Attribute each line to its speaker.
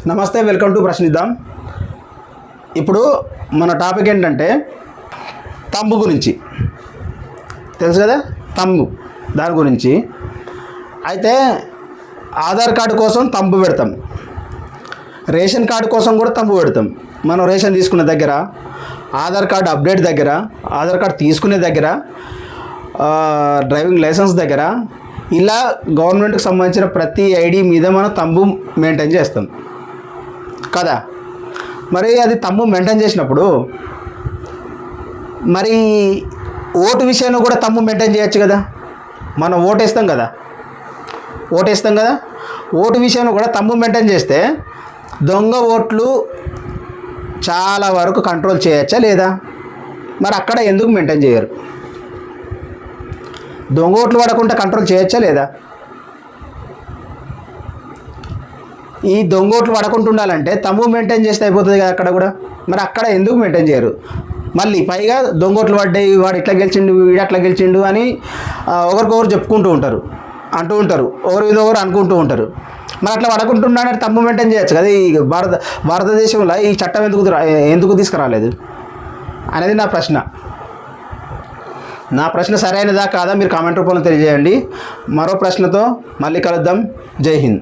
Speaker 1: నమస్తే, welcome to ప్రశ్నిద్దాం. ఇప్పుడు మన టాపిక్ ఏంటంటే తంబు గురించి. తెలుసు కదా, తంబు దాని గురించి. అయితే ఆధార్ కార్డు కోసం తంబు పెడతాం, రేషన్ కార్డు కోసం కూడా తంబు పెడతాం. మనం రేషన్ తీసుకునే దగ్గర, ఆధార్ కార్డు అప్డేట్ దగ్గర, ఆధార్ కార్డు తీసుకునే దగ్గర, డ్రైవింగ్ లైసెన్స్ దగ్గర, ఇలా గవర్నమెంట్కి సంబంధించిన ప్రతి ఐడి మీద మనం తంబు మెయింటైన్ చేస్తాం కదా. మరి అది తంబు మెయింటైన్ చేసినప్పుడు మరి ఓటు విషయంలో కూడా తంబు మెయింటైన్ చేయొచ్చు కదా. మనం ఓటేస్తాం కదా, ఓటు విషయంలో కూడా తంబు మెయింటైన్ చేస్తే దొంగ ఓట్లు చాలా వరకు కంట్రోల్ చేయొచ్చా లేదా? మరి అక్కడ ఎందుకు మెయింటైన్ చేయరు? దొంగ ఓట్లు పడకుండా కంట్రోల్ చేయొచ్చా లేదా? ఈ దొంగ ఓట్లు పడకుండా ఉండాలంటే తంబు మెయింటైన్ చేస్తే అయిపోతుంది కదా అక్కడ కూడా. మరి అక్కడ ఎందుకు మెయింటైన్ చేయరు? మళ్ళీ పైగా దొంగ ఓట్లు పడ్డాయి, వాడు ఇట్లా గెలిచిండు, వీడు అట్లా గెలిచిండు అని ఒకరికొకరు చెప్పుకుంటూ ఉంటారు, ఒకరి మీద ఒకరు అనుకుంటూ ఉంటారు. మరి అట్లా పడకుంటున్నాడంటే తంబు మెయింటైన్ చేయొచ్చు కదా. ఈ భారతదేశంలో ఈ చట్టం ఎందుకు తీసుకురాలేదు అనేది నా ప్రశ్న. నా ప్రశ్న సరైనదా కాదా మీరు కామెంట్ రూపంలో తెలియజేయండి. మరో ప్రశ్నతో మళ్ళీ కలుద్దాం. జై హింద్.